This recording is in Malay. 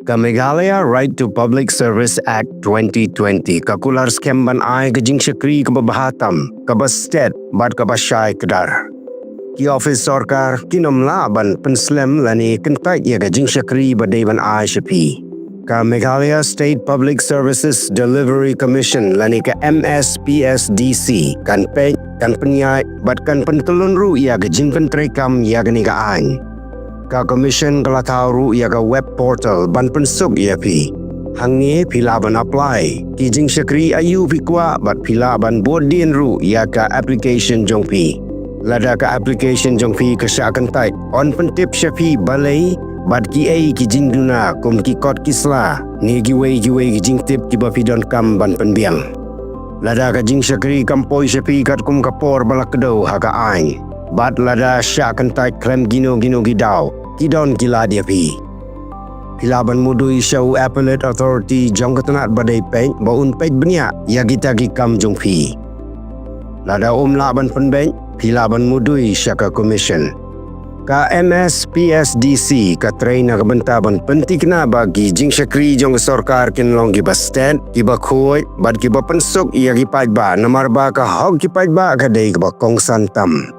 Ka Meghalaya Right to Public Service Act 2020 kakular scam ban ai ka Jingshakri ka babahatam ka bastet bat ka basyai kedar. Ki office sarkar kinomla ban penslem lani kentai ya ka Jingshakri badai ban ai shapi. Ka Meghalaya State Public Services Delivery Commission lani ka MSPSDC kan penyai bat kan pentulun ru ya ka jingpen trekam ya ka ni ka ain. Ka commission kalatau ru ya ka web portal ban pensuk ya pi. Hangi pila ban apply. Ki Jingshakri ayu pi kwa bat pila ban bodin ru ya ka application jong pi. Lada ka application jong pi ka syakan tai. On pentip syapi balai bat ki ai ki jingduna kum ki kot kisla. Ni giwei ki jingtip ki bapidon kam ban penbiang. Lada ka Jingshakri kampoi syapi kat kum kapor balak kedau haka ain. Bat lada syakan tai klem gino gidau. Kidon gila dia pi. Pilaban mudui syau appellate authority jong ketenat badai peng baun pej benya ya kita gikam jong pi. Lada laban penbeng pilaban mudui syaka commission. Ka MSPSDC ka trainer ka bentaban pentikna bagi Jingshakri jong sarkar kinlong giba stand giba khoi bad giba pensuk ia gipaj ba namar ba ka hog gipaj ba ka dei giba kong santam.